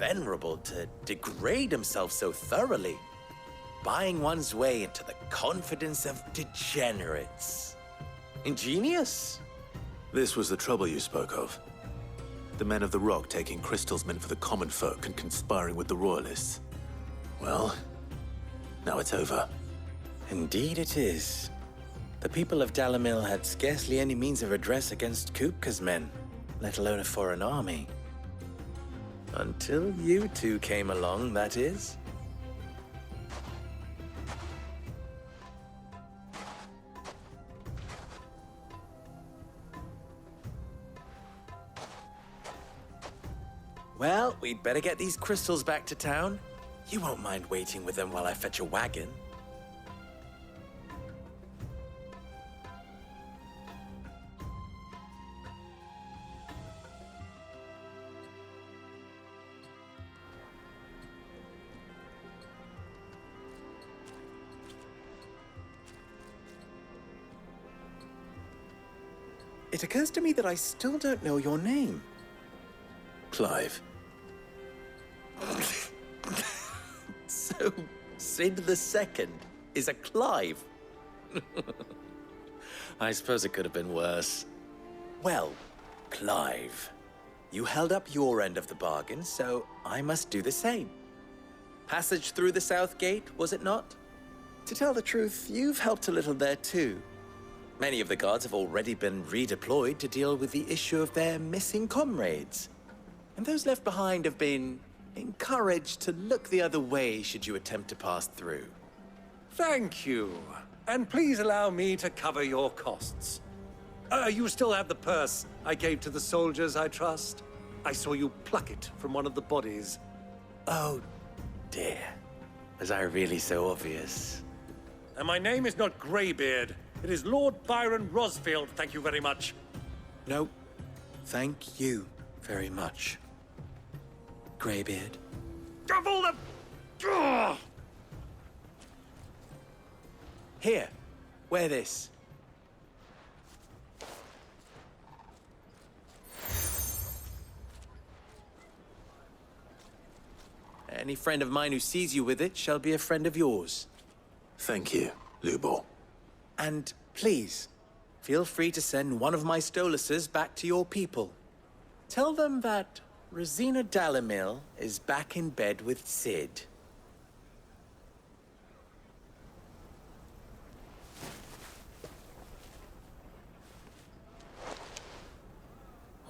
venerable to degrade himself so thoroughly, buying one's way into the confidence of degenerates. Ingenious. This was the trouble you spoke of. The men of the Rock taking crystals meant for the common folk and conspiring with the Royalists. Well, now it's over. Indeed it is. The people of Dalimil had scarcely any means of redress against Kupka's men, let alone a foreign army. Until you two came along, that is. Well, we'd better get these crystals back to town. You won't mind waiting with them while I fetch a wagon. It occurs to me that I still don't know your name. Clive. So, Sid the Second is a Clive? I suppose it could have been worse. Well, Clive, you held up your end of the bargain, so I must do the same. Passage through the South Gate, was it not? To tell the truth, you've helped a little there too. Many of the guards have already been redeployed to deal with the issue of their missing comrades. And those left behind have been encouraged to look the other way should you attempt to pass through. Thank you. And please allow me to cover your costs. You still have the purse I gave to the soldiers, I trust? I saw you pluck it from one of the bodies. Oh, dear. Was I really so obvious? And my name is not Greybeard. It is Lord Byron Rosfield, thank you very much. No, thank you very much, Greybeard. Of all the... Ugh! Here, wear this. Any friend of mine who sees you with it shall be a friend of yours. Thank you, Lubor. And please, feel free to send one of my Stoluses back to your people. Tell them that Rosina Dalimil is back in bed with Sid.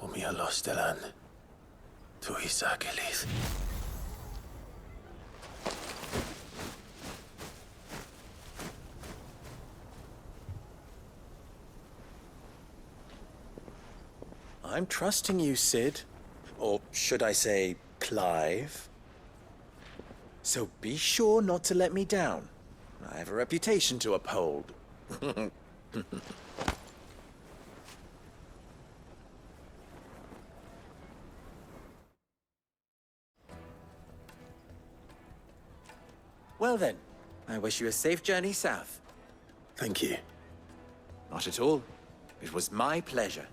Umia Lostelan. Tu Isakelis. I'm trusting you, Sid. Or should I say, Clive? So be sure not to let me down. I have a reputation to uphold. Well then, I wish you a safe journey south. Thank you. Not at all. It was my pleasure.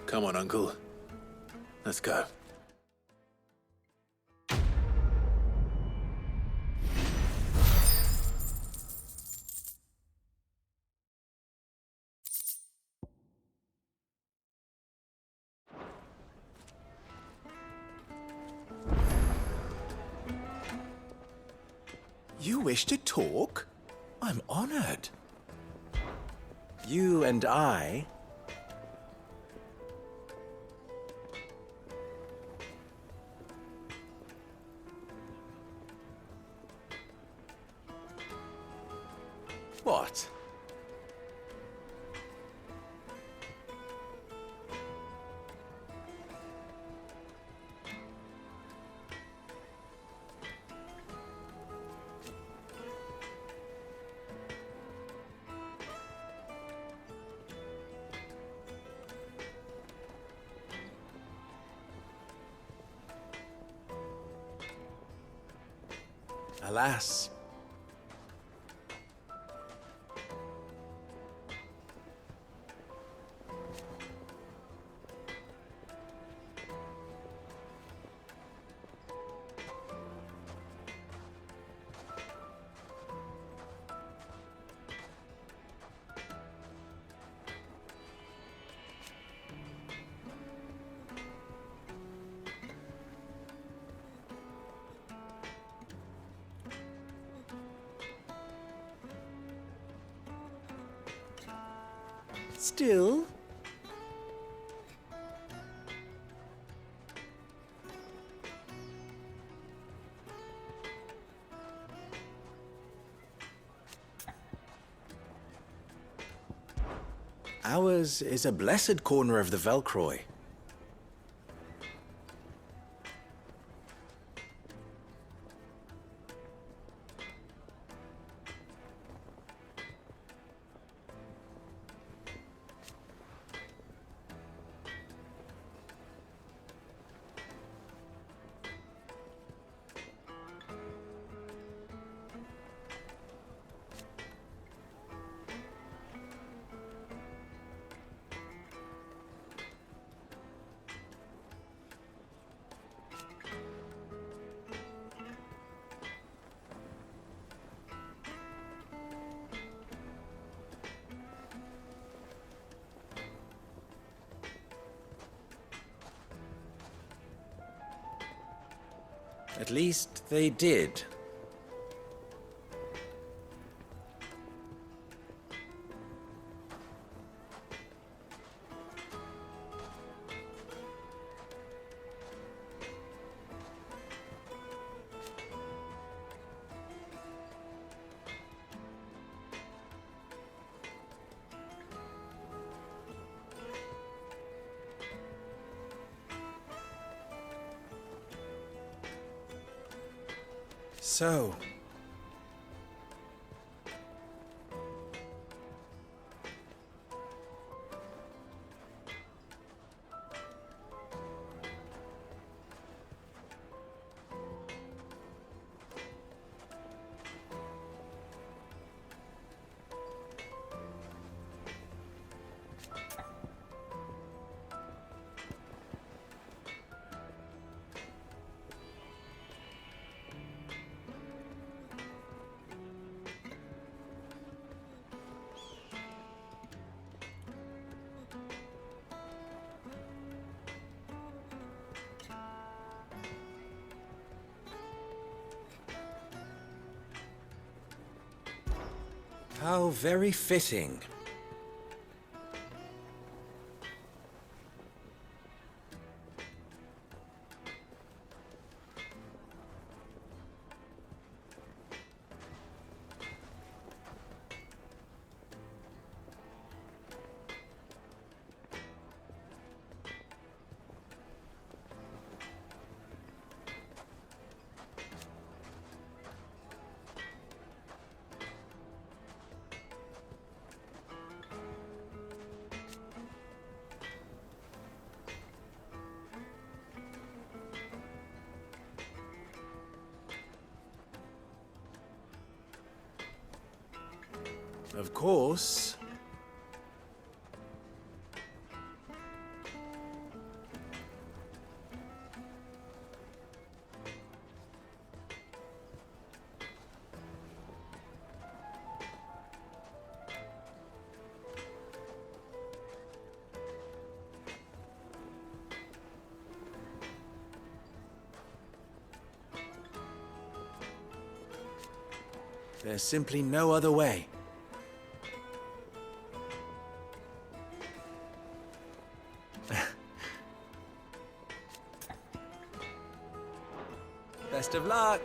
Come on, Uncle. Let's go. You wish to talk? I'm honored. You and I... What? Alas. Still? Ours is a blessed corner of the Velcroy. At least they did. So, how very fitting. Of course. There's simply no other way. Best of luck!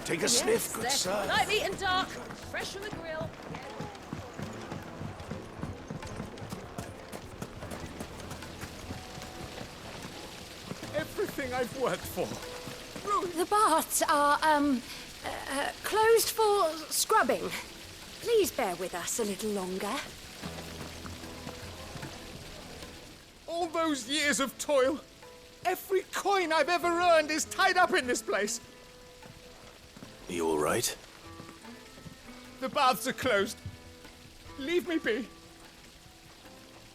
Take a sniff, good sir. Light meat and dark, fresh from the grill. Everything I've worked for. The baths are, closed for scrubbing. Please bear with us a little longer. All those years of toil. Every coin I've ever earned is tied up in this place. You all right? The baths are closed. Leave me be.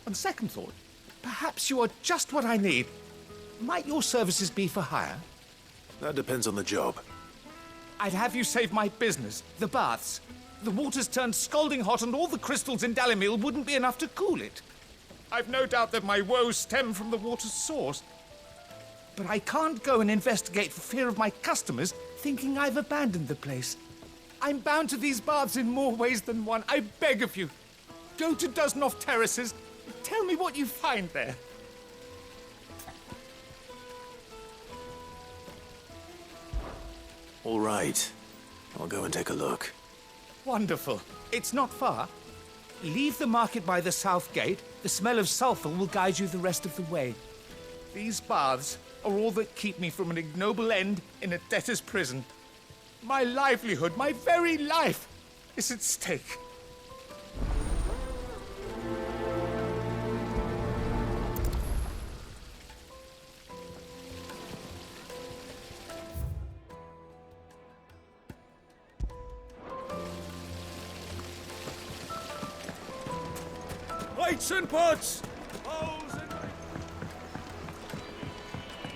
On second thought, perhaps you are just what I need. Might your services be for hire? That depends on the job. I'd have you save my business, the baths. The water's turned scalding hot and all the crystals in Dalimil wouldn't be enough to cool it. I've no doubt that my woes stem from the water's source. But I can't go and investigate for fear of my customers thinking I've abandoned the place. I'm bound to these baths in more ways than one. I beg of you. Go to Dusnoff Terraces. Tell me what you find there. All right. I'll go and take a look. Wonderful. It's not far. Leave the market by the south gate. The smell of sulfur will guide you the rest of the way. These baths are all that keep me from an ignoble end in a debtor's prison. My livelihood, my very life, is at stake. Lights and pots!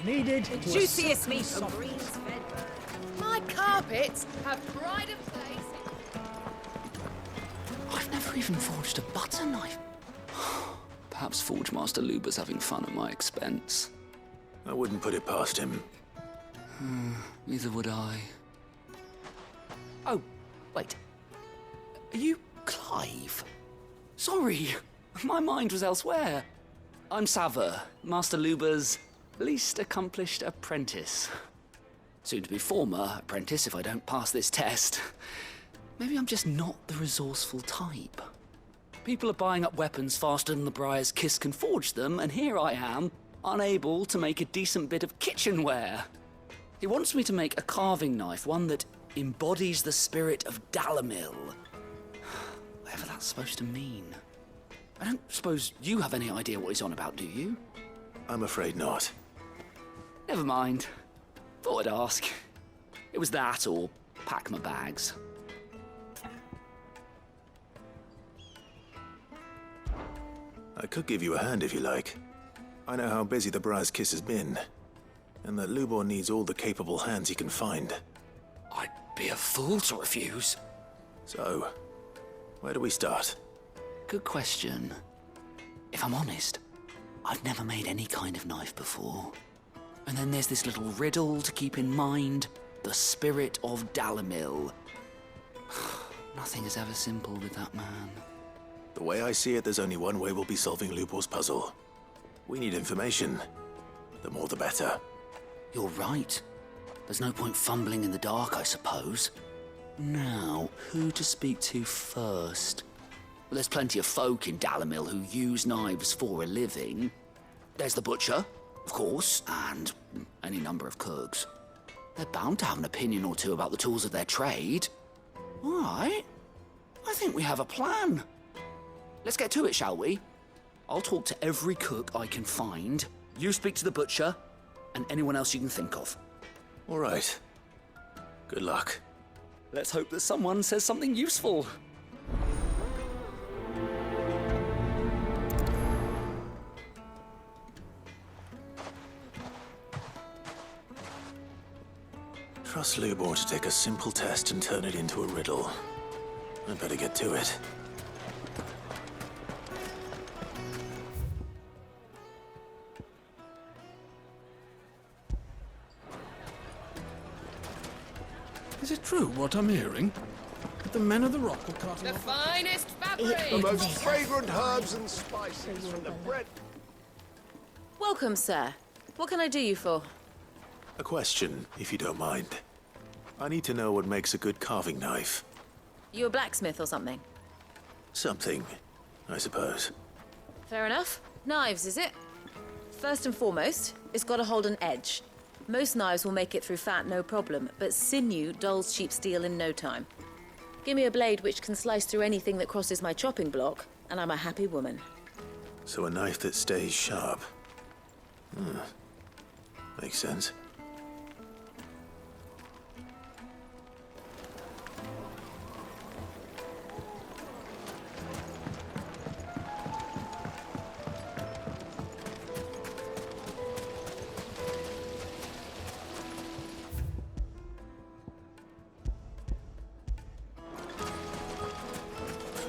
Needed. The juiciest meat from greens fed birds. My carpets have pride of place. I've never even forged a butter knife. Perhaps Forge Master Luber's having fun at my expense. I wouldn't put it past him. Neither would I. Oh, wait. Are you Clive? Sorry, my mind was elsewhere. I'm Sava, Master Luber's least accomplished apprentice. Soon to be former apprentice if I don't pass this test. Maybe I'm just not the resourceful type. People are buying up weapons faster than the Briar's Kiss can forge them, and here I am, unable to make a decent bit of kitchenware. He wants me to make a carving knife, one that embodies the spirit of Dalimil. Whatever that's supposed to mean. I don't suppose you have any idea what he's on about, do you? I'm afraid not. Never mind. Thought I'd ask. It was that or pack my bags. I could give you a hand if you like. I know how busy the Bra's Kiss has been, and that Lubor needs all the capable hands he can find. I'd be a fool to refuse. So, where do we start? Good question. If I'm honest, I've never made any kind of knife before. And then there's this little riddle to keep in mind. The spirit of Dalimil. Nothing is ever simple with that man. The way I see it, there's only one way we'll be solving Lubor's puzzle. We need information. The more the better. You're right. There's no point fumbling in the dark, I suppose. Now, who to speak to first? Well, there's plenty of folk in Dalimil who use knives for a living. There's the butcher, of course, and any number of cooks. They're bound to have an opinion or two about the tools of their trade. All right. I think we have a plan. Let's get to it, shall we? I'll talk to every cook I can find. You speak to the butcher, and anyone else you can think of. All right. Good luck. Let's hope that someone says something useful. Trust Lubor to take a simple test and turn it into a riddle. I'd better get to it. Is it true what I'm hearing? That the men of the rock were carting The off finest fabric! The most fragrant herbs and spices from the bread. Welcome, sir. What can I do you for? A question, if you don't mind. I need to know what makes a good carving knife. You a blacksmith or something? Something, I suppose. Fair enough. Knives, is it? First and foremost, it's got to hold an edge. Most knives will make it through fat, no problem, but sinew dulls cheap steel in no time. Give me a blade which can slice through anything that crosses my chopping block, and I'm a happy woman. So a knife that stays sharp. Makes sense.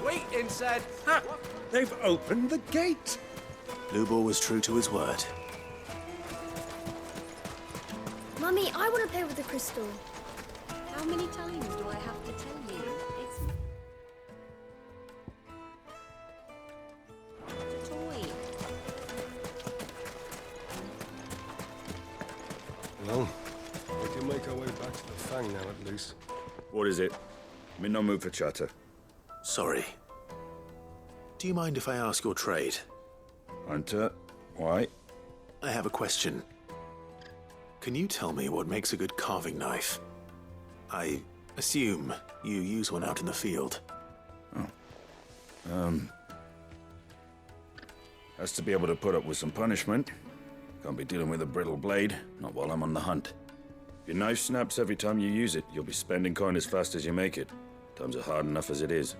Wait inside. Ha! They've opened the gate! Lubor was true to his word. Mummy, I want to play with the crystal. How many times do I have to tell you? It's a toy. Well, we can make our way back to the Fang now, at least. What is it? I'm in no mood for chatter. Sorry. Do you mind if I ask your trade? Hunter, why? I have a question. Can you tell me what makes a good carving knife? I assume you use one out in the field. Has to be able to put up with some punishment. Can't be dealing with a brittle blade, not while I'm on the hunt. If your knife snaps every time you use it, you'll be spending coin as fast as you make it. Times are hard enough as it is.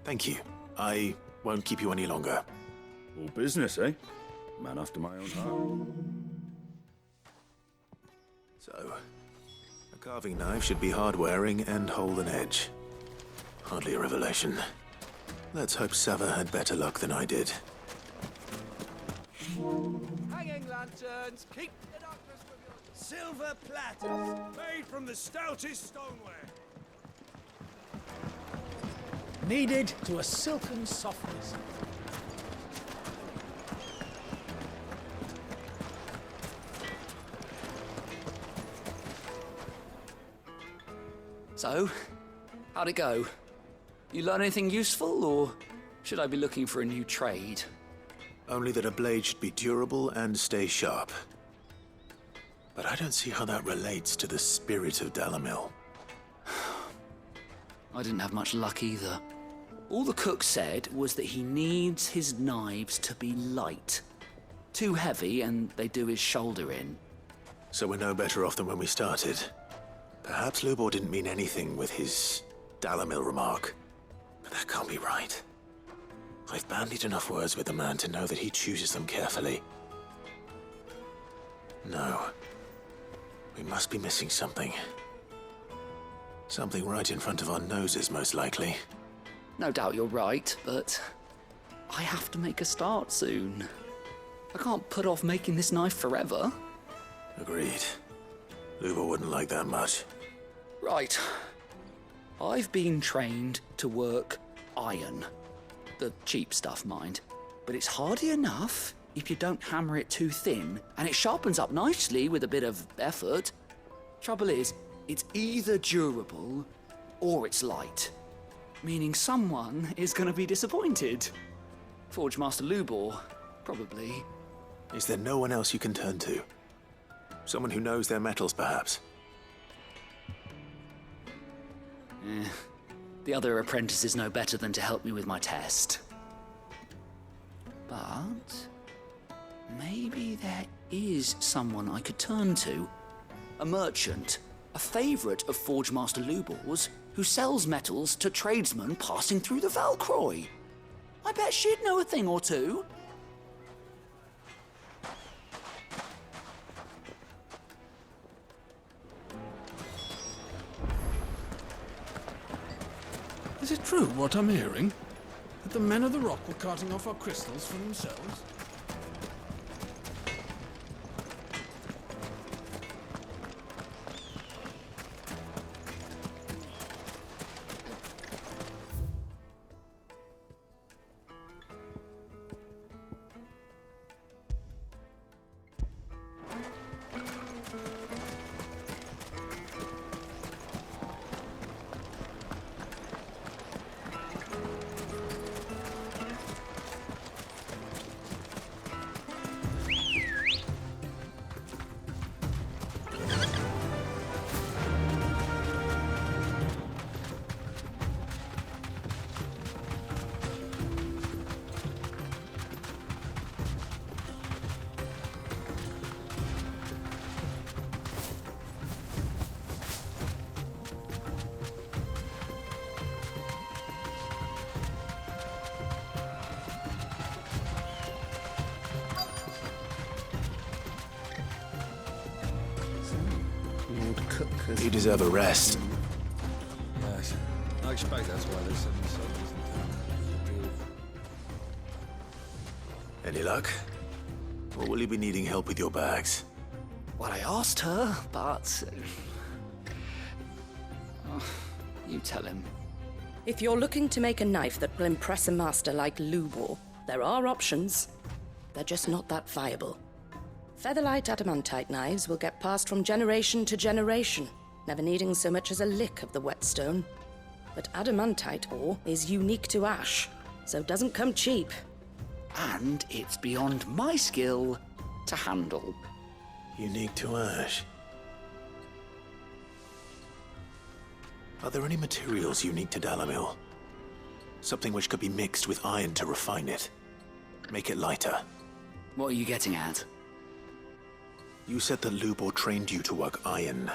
Thank you. I won't keep you any longer. All business, eh? Man after my own heart. So, a carving knife should be hard-wearing and hold an edge. Hardly a revelation. Let's hope Sava had better luck than I did. Hanging lanterns, keep the darkness from your... Silver platters, made from the stoutest stoneware. kneaded to a silken softness. So, how'd it go? You learn anything useful, or should I be looking for a new trade? Only that a blade should be durable and stay sharp. But I don't see how that relates to the spirit of Dalimil. I didn't have much luck either. All the cook said was that he needs his knives to be light. Too heavy and they do his shoulder in. So we're no better off than when we started. Perhaps Lubor didn't mean anything with his Dalimil remark. But that can't be right. I've bandied enough words with the man to know that he chooses them carefully. No. We must be missing something. Something right in front of our noses, most likely. No doubt you're right, but I have to make a start soon. I can't put off making this knife forever. Agreed. Lubor wouldn't like that much. Right. I've been trained to work iron. The cheap stuff, mind. But it's hardy enough if you don't hammer it too thin, and it sharpens up nicely with a bit of effort. Trouble is, it's either durable or it's light. Meaning someone is going to be disappointed. Forge Master Lubor, probably. Is there no one else you can turn to? Someone who knows their metals, perhaps? The other apprentices know better than to help me with my test. But maybe there is someone I could turn to. A merchant, a favourite of Forge Master Lubor's, who sells metals to tradesmen passing through the Valcroy. I bet she'd know a thing or two. Is it true what I'm hearing? That the men of the rock were carting off our crystals for themselves? You deserve a rest. Yes. I expect that's why they sent me soldiers in town. Any luck? Or will you be needing help with your bags? Well, I asked her, but... you tell him. If you're looking to make a knife that will impress a master like Lubor, there are options. They're just not that viable. Featherlight adamantite knives will get passed from generation to generation, never needing so much as a lick of the whetstone. But adamantite ore is unique to ash, so it doesn't come cheap. And it's beyond my skill to handle. Unique to ash. Are there any materials unique to Dalimil? Something which could be mixed with iron to refine it. Make it lighter. What are you getting at? You said that Lubor trained you to work iron.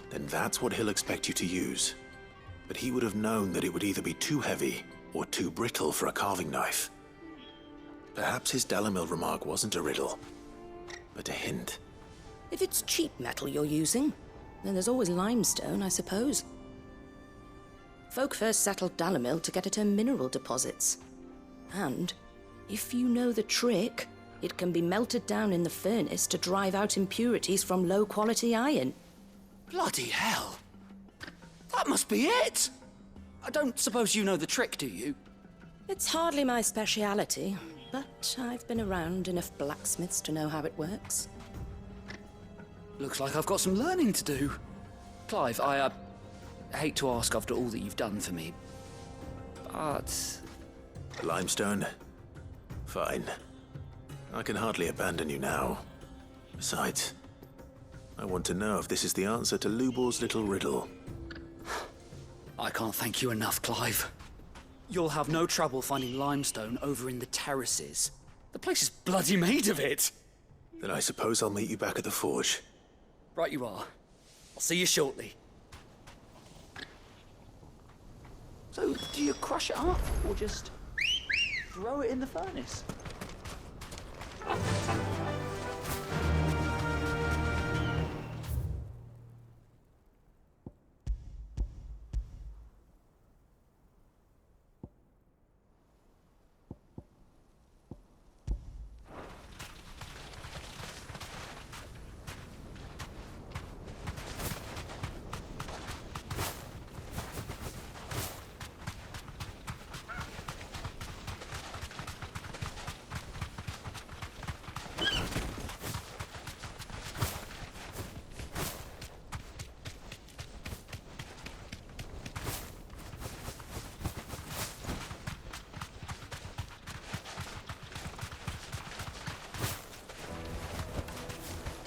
Then that's what he'll expect you to use. But he would have known that it would either be too heavy or too brittle for a carving knife. Perhaps his Dalimil remark wasn't a riddle, but a hint. If it's cheap metal you're using, then there's always limestone, I suppose. Folk first settled Dalimil to get at her mineral deposits. And, if you know the trick, it can be melted down in the furnace to drive out impurities from low-quality iron. Bloody hell! That must be it! I don't suppose you know the trick, do you? It's hardly my speciality, but I've been around enough blacksmiths to know how it works. Looks like I've got some learning to do. Clive, I hate to ask after all that you've done for me, but... Limestone? Fine. I can hardly abandon you now. Besides, I want to know if this is the answer to Lubor's little riddle. I can't thank you enough, Clive. You'll have no trouble finding limestone over in the terraces. The place is bloody made of it. Then I suppose I'll meet you back at the forge. Right you are. I'll see you shortly. So, do you crush it up, or just throw it in the furnace?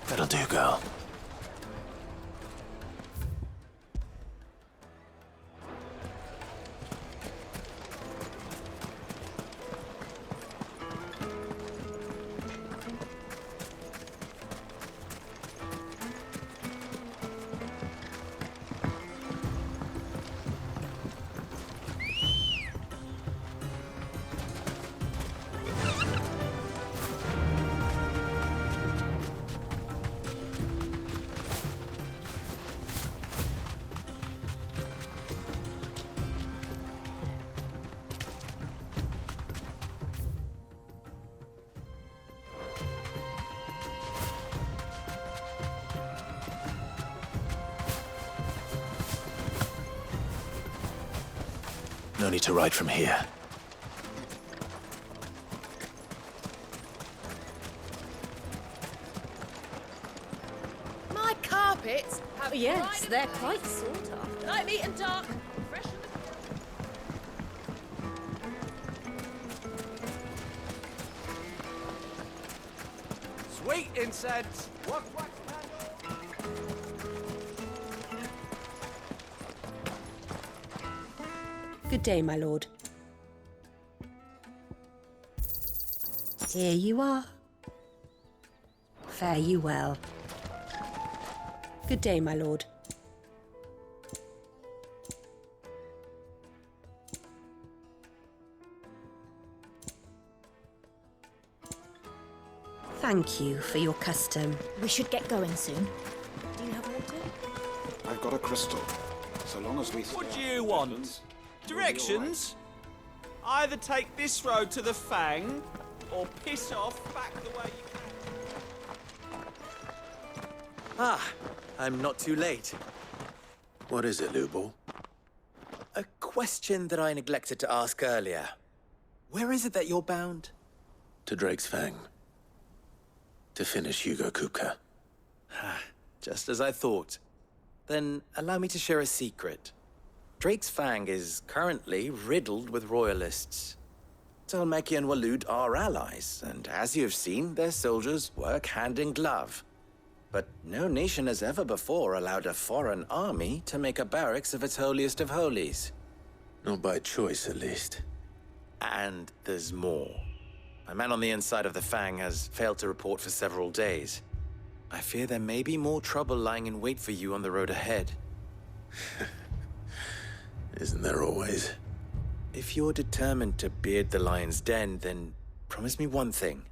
That'll do, girl. No need to ride from here. My carpets have Yes, they're quite sought after. Light, meat and dark. Fresh from the... Sweet incense. What? Good day, my lord. Here you are. Fare you well. Good day, my lord. Thank you for your custom. We should get going soon. Do you have water? I've got a crystal. So long as we... What do you want? Directions? Either take this road to the Fang, or piss off back the way you came. Ah, I'm not too late. What is it, Lubor? A question that I neglected to ask earlier. Where is it that you're bound? To Drake's Fang. To finish Hugo Kupka. Just as I thought. Then allow me to share a secret. Drake's Fang is currently riddled with royalists. Talmeki and Walud are allies, and as you've seen, their soldiers work hand in glove. But no nation has ever before allowed a foreign army to make a barracks of its holiest of holies. Not by choice, at least. And there's more. A man on the inside of the Fang has failed to report for several days. I fear there may be more trouble lying in wait for you on the road ahead. Isn't there always? If you're determined to beard the lion's den, then promise me one thing.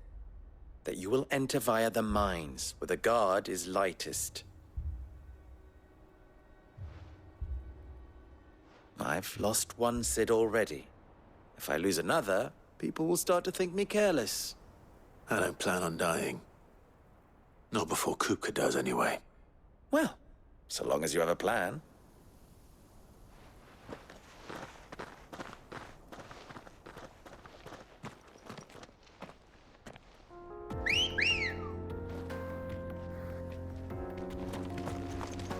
That you will enter via the mines, where the guard is lightest. I've lost one Cid already. If I lose another, people will start to think me careless. I don't plan on dying. Not before Kupka does, anyway. Well, so long as you have a plan.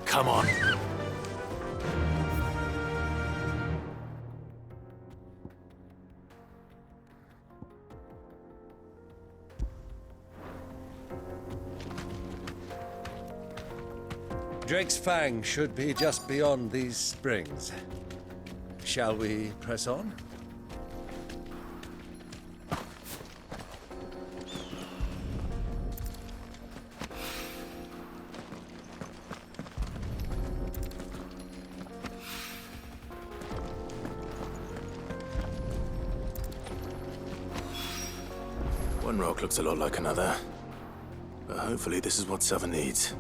Come on. Drake's Fang should be just beyond these springs. Shall we press on? One rock looks a lot like another. But hopefully this is what Sava needs.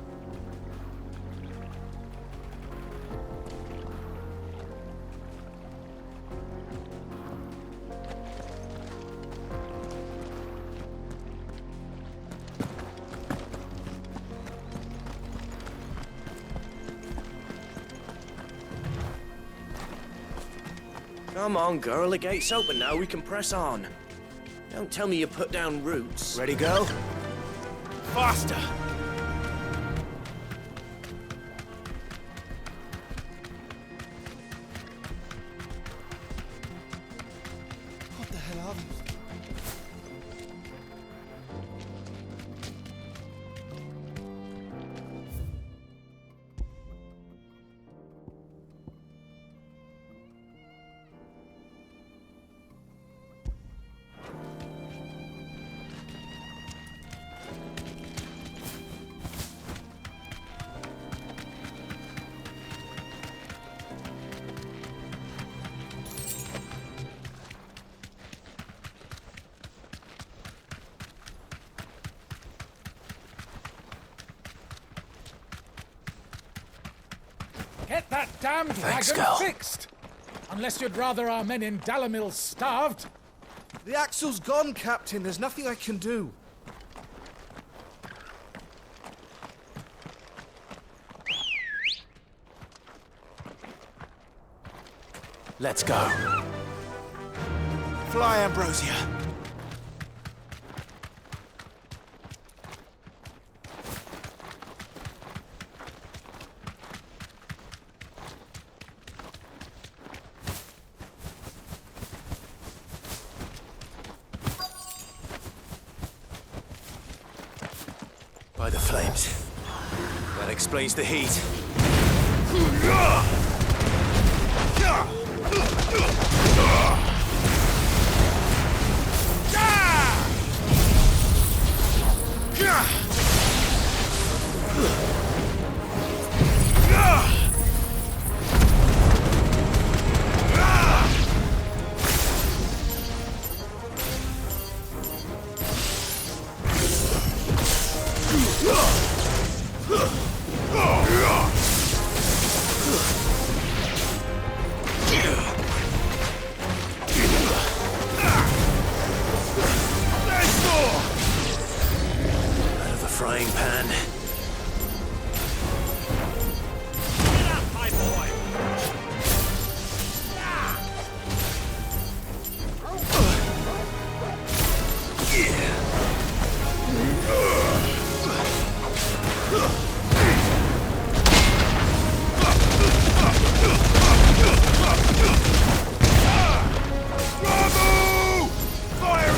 Come on, girl, the gate's open now, we can press on. Don't tell me you put down roots. Ready, go? Faster! What the hell are these? Get that damned Thanks, wagon Cal. fixed! Unless you'd rather our men in Dalimil starved. The axle's gone, Captain. There's nothing I can do. Let's go. Fly, Ambrosia. By the flames. That explains the heat. Out of the frying pan. Get up, my boy! Bravo! Fire!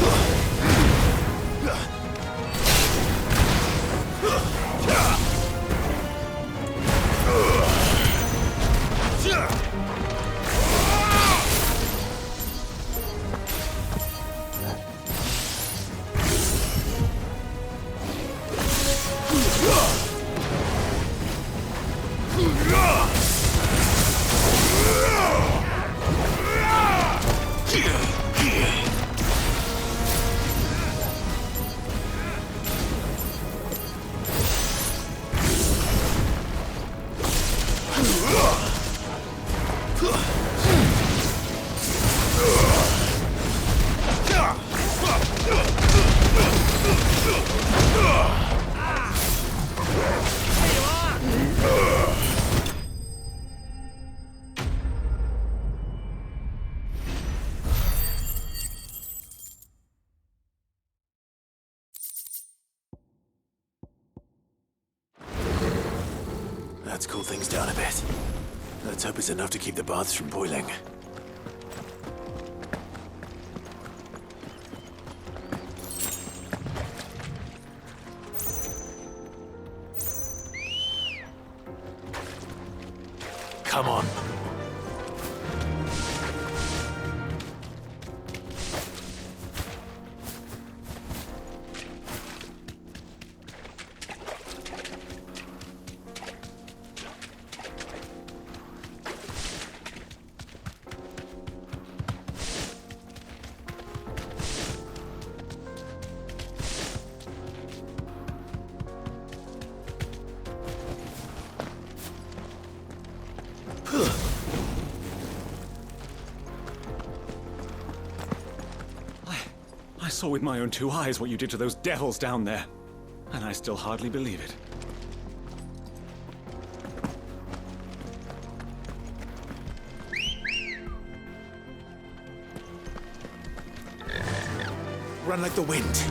Let's cool things down a bit. Let's hope it's enough to keep the baths from boiling. Come on. saw with my own 2 eyes what you did to those devils down there, and I still hardly believe it. Run like the wind.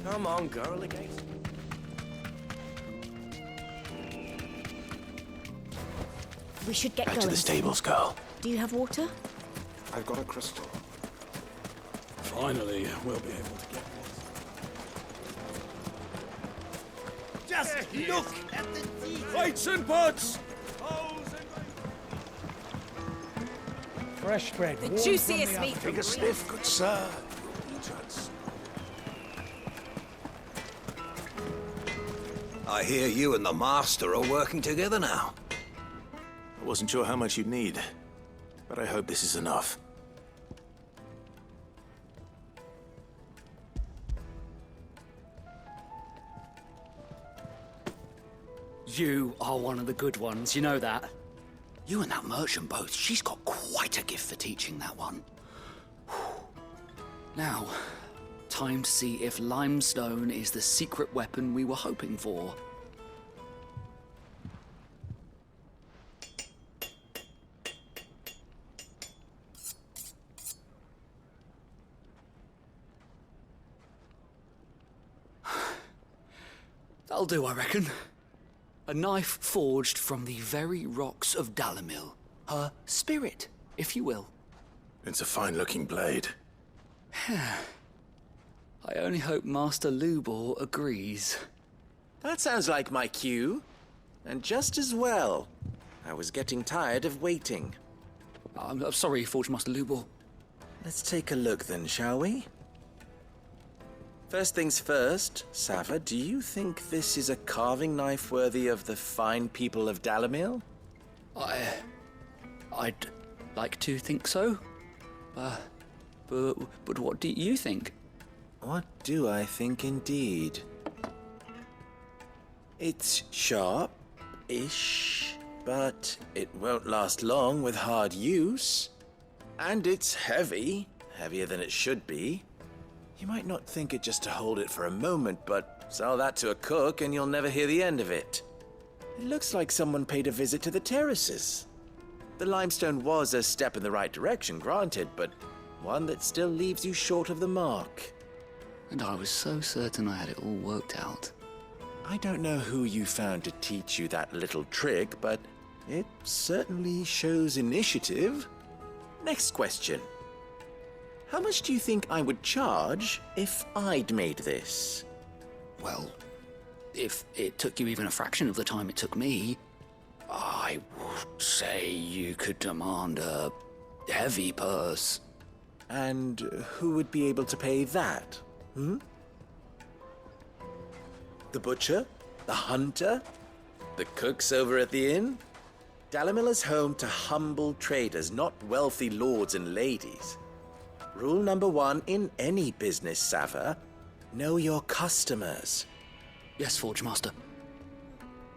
Come on, girl, again. We should get Back going. to the stables, girl. Do you have water? I've got a crystal. Finally, we'll be able to get this. Just look at the detail. Fights and pots! Fresh bread. The warm juiciest from the meat oven. from Take a sniff, good sir. You'll be judged. I hear you and the Master are working together now. I wasn't sure how much you'd need, but I hope this is enough. You are one of the good ones, you know that? You and that merchant both, she's got quite a gift for teaching that one. Now, time to see if limestone is the secret weapon we were hoping for. That'll do, I reckon. A knife forged from the very rocks of Dalimil. Her spirit, if you will. It's a fine-looking blade. I only hope Master Lubor agrees. That sounds like my cue. And just as well. I was getting tired of waiting. I'm sorry, Forge Master Lubor. Let's take a look then, shall we? First things first, Sava, do you think this is a carving knife worthy of the fine people of Dalimil? I'd like to think so. But what do you think? What do I think indeed? It's sharp-ish, but it won't last long with hard use. And it's heavy, heavier than it should be. You might not think it just to hold it for a moment, but sell that to a cook and you'll never hear the end of it. It looks like someone paid a visit to the terraces. The limestone was a step in the right direction, granted, but one that still leaves you short of the mark. And I was so certain I had it all worked out. I don't know who you found to teach you that little trick, but it certainly shows initiative. Next question. How much do you think I would charge if I'd made this? Well, if it took you even a fraction of the time it took me, I would say you could demand a heavy purse. And who would be able to pay that? The butcher? The hunter? The cooks over at the inn? Dalimil is home to humble traders, not wealthy lords and ladies. Rule number 1 in any business, Sava, know your customers. Yes, Forge Master.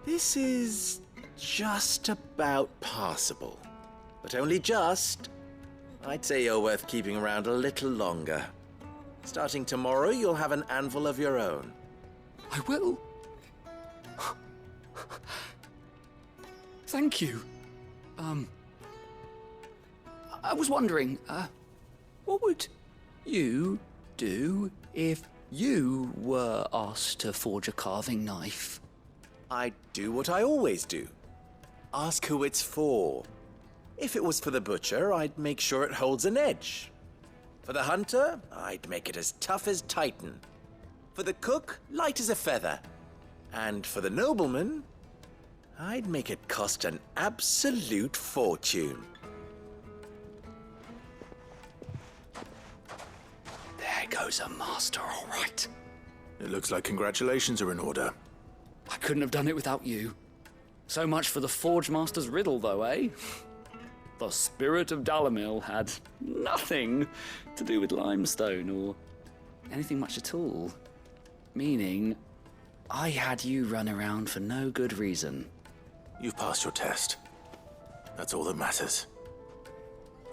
This is just about passable, but only just. I'd say you're worth keeping around a little longer. Starting tomorrow, you'll have an anvil of your own. I will. Thank you. I was wondering, what would you do if you were asked to forge a carving knife? I'd do what I always do. Ask who it's for. If it was for the butcher, I'd make sure it holds an edge. For the hunter, I'd make it as tough as Titan. For the cook, light as a feather. And for the nobleman, I'd make it cost an absolute fortune. There goes a master, all right. It looks like congratulations are in order. I couldn't have done it without you. So much for the Forge Master's riddle, though, eh? The spirit of Dalimil had nothing to do with limestone or anything much at all. Meaning, I had you run around for no good reason. You've passed your test. That's all that matters.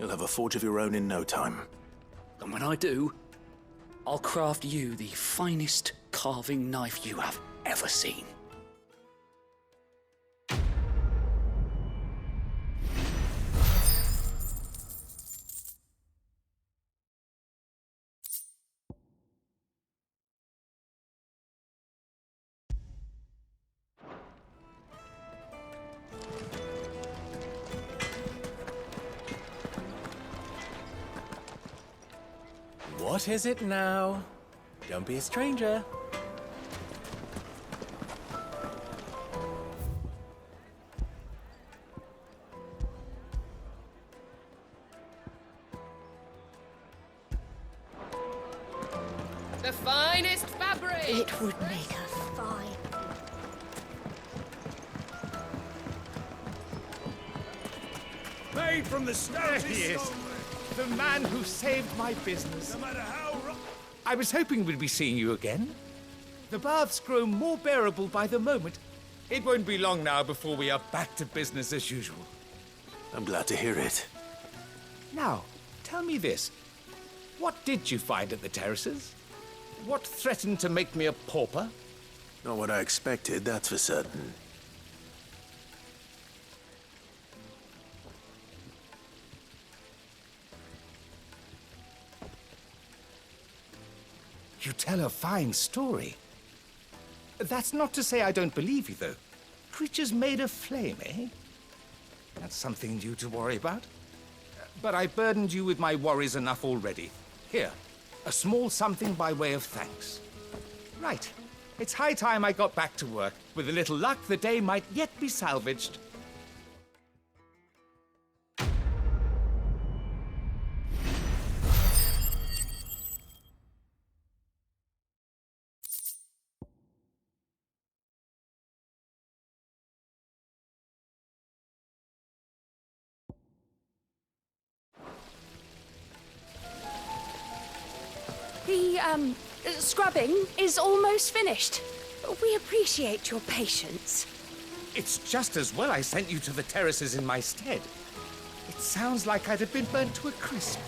You'll have a forge of your own in no time. And when I do, I'll craft you the finest carving knife you have ever seen. What is it now? Don't be a stranger. The finest fabric! It would make her fine. Made from the stoutest There he is. The man who saved my business. No matter how I was hoping we'd be seeing you again. The baths grow more bearable by the moment. It won't be long now before we are back to business as usual. I'm glad to hear it. Now, tell me this. What did you find at the terraces? What threatened to make me a pauper? Not what I expected, that's for certain. You tell a fine story. That's not to say I don't believe you, though. Creatures made of flame, eh? That's something new to worry about. But I burdened you with my worries enough already. Here, a small something by way of thanks. Right. It's high time I got back to work. With a little luck, the day might yet be salvaged. The, scrubbing is almost finished. We appreciate your patience. It's just as well I sent you to the terraces in my stead. It sounds like I'd have been burnt to a crisp.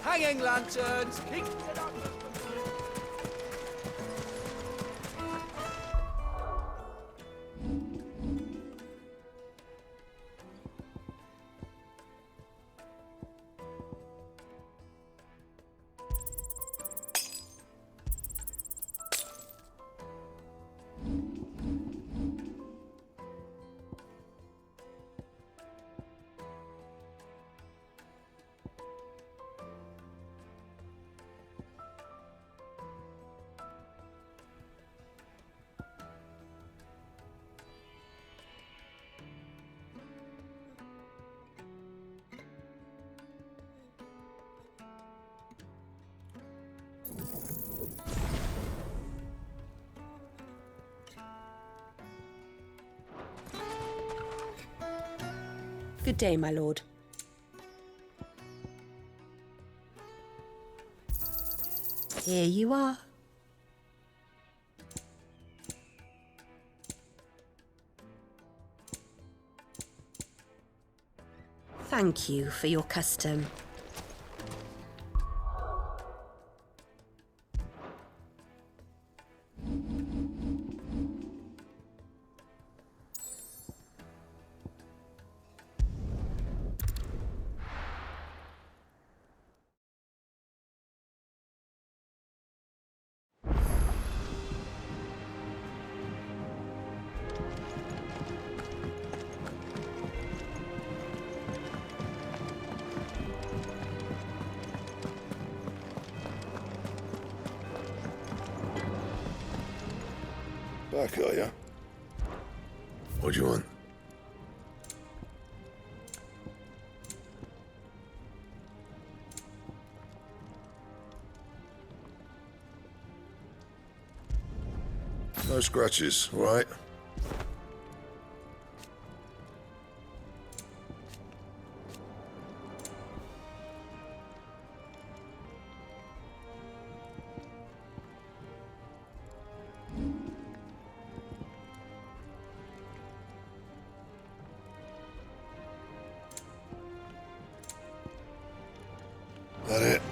Hanging lanterns! Keep it up! Good day, my lord. Here you are. Thank you for your custom. Back, are ya? What do you want? No scratches, all right? That it?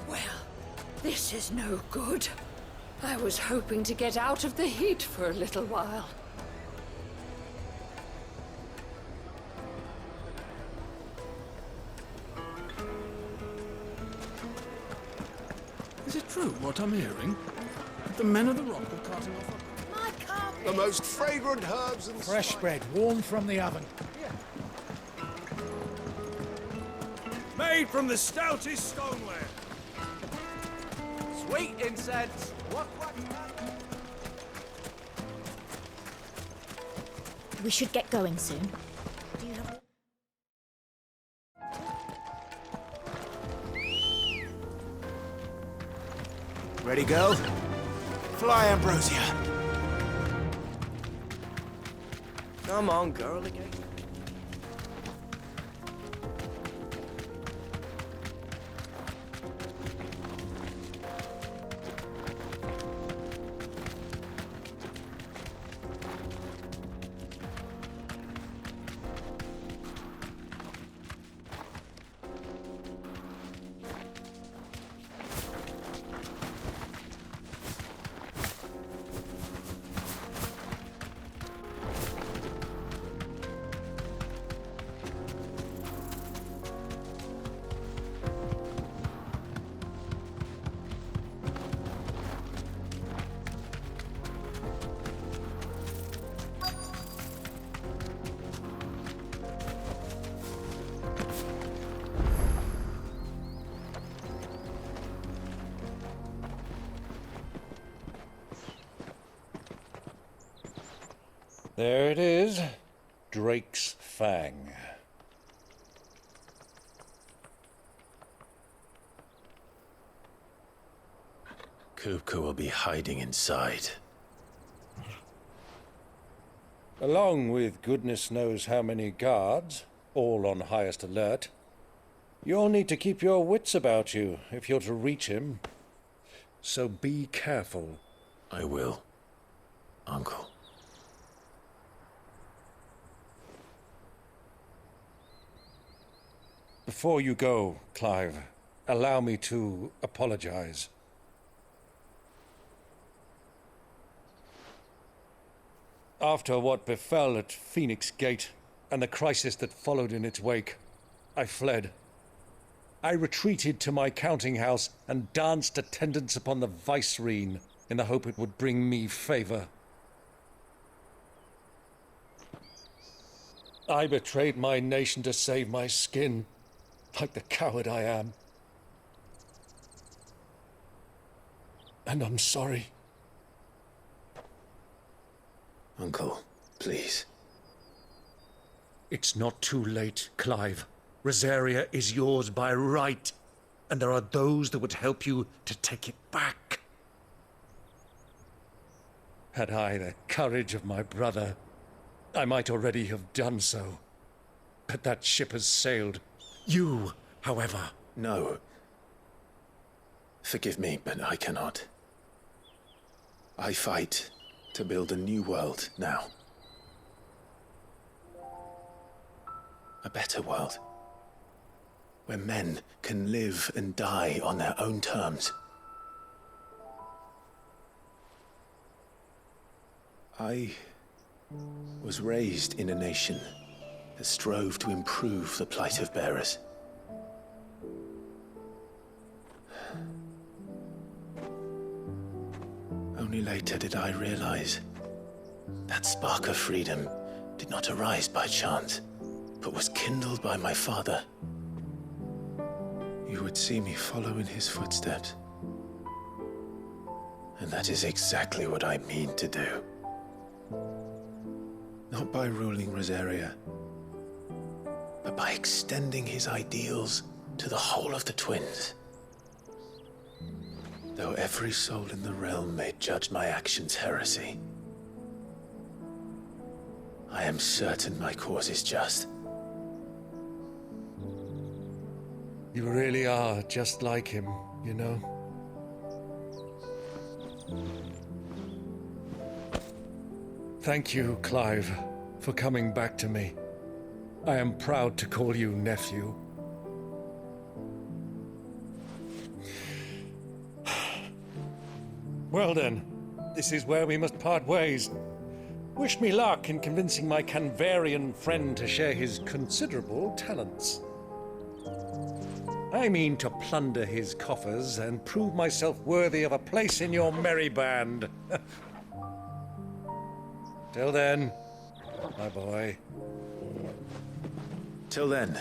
Well, this is no good. I was hoping to get out of the heat for a little while. Is it true what I'm hearing? That the men of the rock are carting off The most fragrant herbs and Fresh bread, warm from the oven. Made from the stoutest stoneware. Sweet incense. What? We should get going soon. Do you have... Ready, go? Fly, Ambrosia. Come on, girl again. There it is. Drake's Fang. Kupka will be hiding inside. Along with goodness knows how many guards, all on highest alert. You'll need to keep your wits about you if you're to reach him. So be careful. I will, Uncle. Before you go, Clive, allow me to apologize. After what befell at Phoenix Gate and the crisis that followed in its wake, I fled. I retreated to my counting house and danced attendance upon the vicereine in the hope it would bring me favor. I betrayed my nation to save my skin, like the coward I am. And I'm sorry. Uncle, please. It's not too late, Clive. Rosaria is yours by right, and there are those that would help you to take it back. Had I the courage of my brother, I might already have done so. But that ship has sailed. You, however... No. Forgive me, but I cannot. I fight to build a new world now. A better world. Where men can live and die on their own terms. I was raised in a nation that strove to improve the plight of bearers. Only later did I realize that spark of freedom did not arise by chance, but was kindled by my father. You would see me follow in his footsteps. And that is exactly what I mean to do. Not by ruling Rosaria, but by extending his ideals to the whole of the twins. Though every soul in the realm may judge my actions heresy, I am certain my cause is just. You really are just like him, you know? Thank you, Clive, for coming back to me. I am proud to call you nephew. Well then, this is where we must part ways. Wish me luck in convincing my Canvarian friend to share his considerable talents. I mean to plunder his coffers and prove myself worthy of a place in your merry band. Till then, my boy. Till then,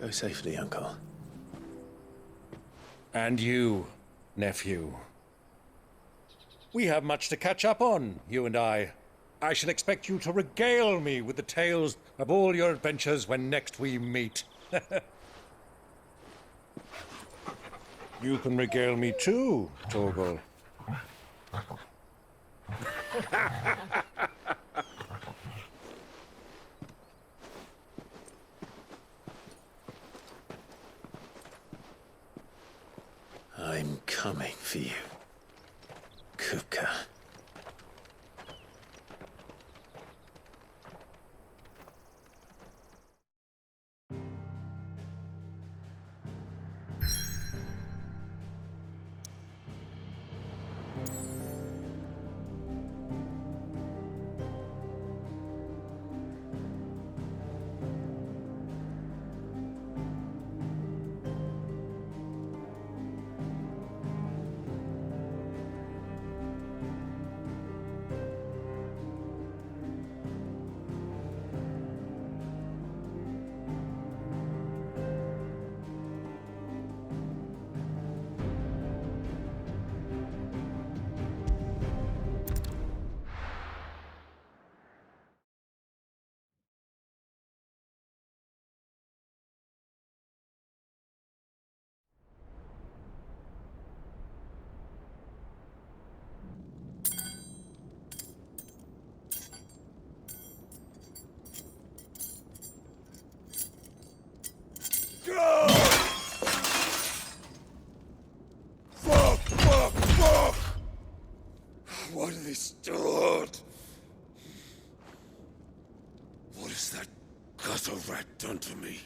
go safely, Uncle. And you, nephew. We have much to catch up on, you and I. I shall expect you to regale me with the tales of all your adventures when next we meet. You can regale me too, Torgal. I'm coming for you, Kupka. Fuck! What have they stored? What has that gutter rat done to me?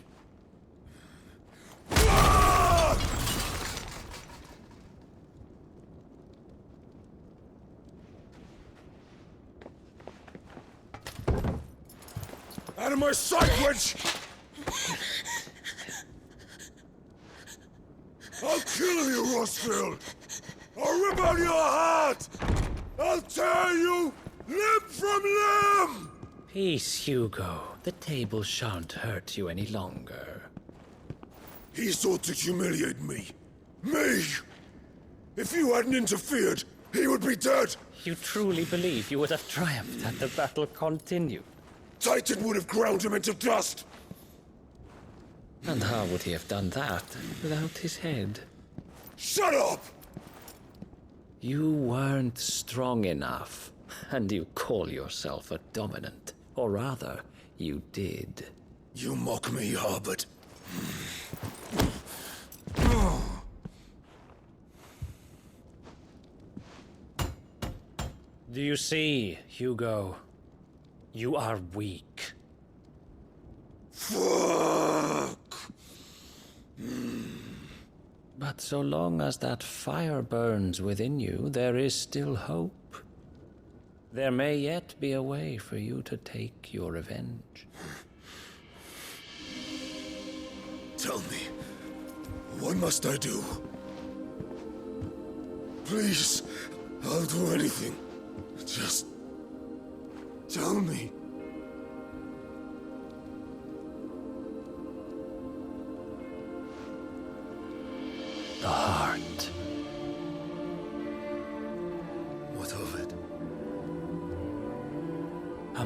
Out of my sight, witch! I'll kill you, Rossfield! I'll rip out your heart! I'll tear you limb from limb! Peace, Hugo. The table shan't hurt you any longer. He sought to humiliate me. Me! If you hadn't interfered, he would be dead! You truly believe you would have triumphed had the battle continued? Titan would have ground him into dust! And how would he have done that without his head? Shut up! You weren't strong enough, and you call yourself a dominant. Or rather, you did. You mock me, Harbert. Do you see, Hugo? You are weak. Fuck! But so long as that fire burns within you, there is still hope. There may yet be a way for you to take your revenge. Tell me, what must I do? Please, I'll do anything. Just tell me. The heart.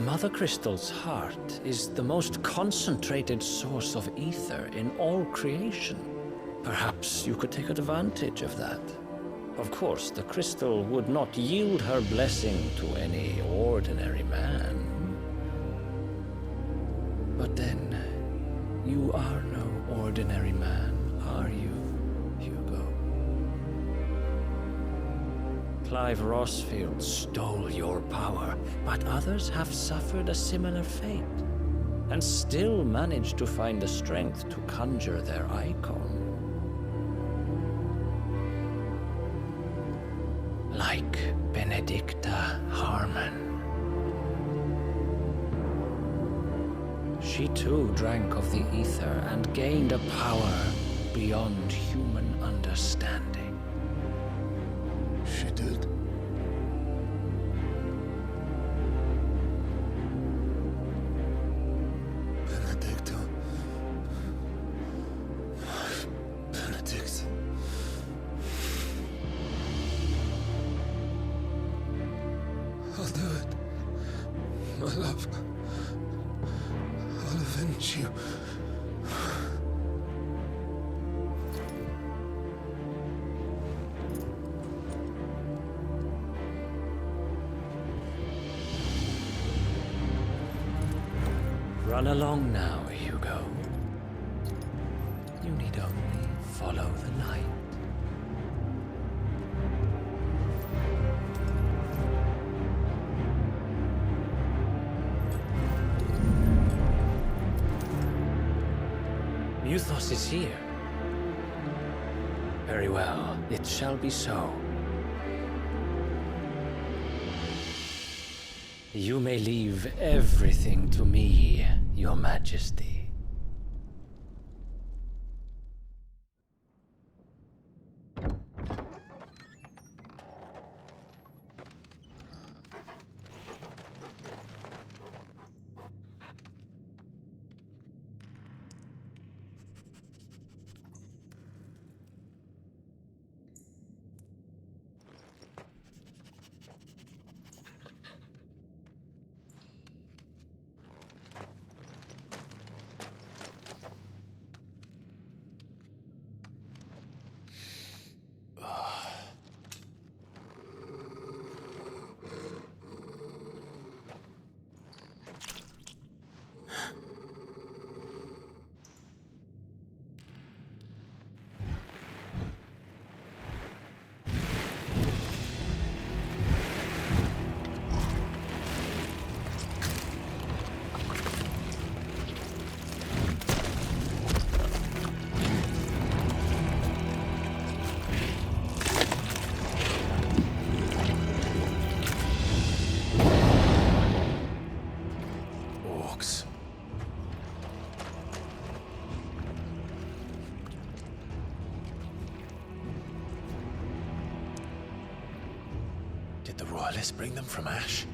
Mother Crystal's heart is the most concentrated source of ether in all creation. Perhaps you could take advantage of that. Of course, the crystal would not yield her blessing to any ordinary man. But then, you are no ordinary man, are you, Hugo? Clive Rossfield stole your power, but others have suffered a similar fate, and still managed to find the strength to conjure their icon. Like Benedicta Harmon. She too drank of the ether and gained a power beyond human understanding. She did. Benedicta. Benedict. I'll do it. My love. I'll avenge you. Run along now, Hugo. You need only follow the light. Muthos is here. Very well, it shall be so. You may leave everything to me, Your Majesty. Did the Royalists bring them from Ash?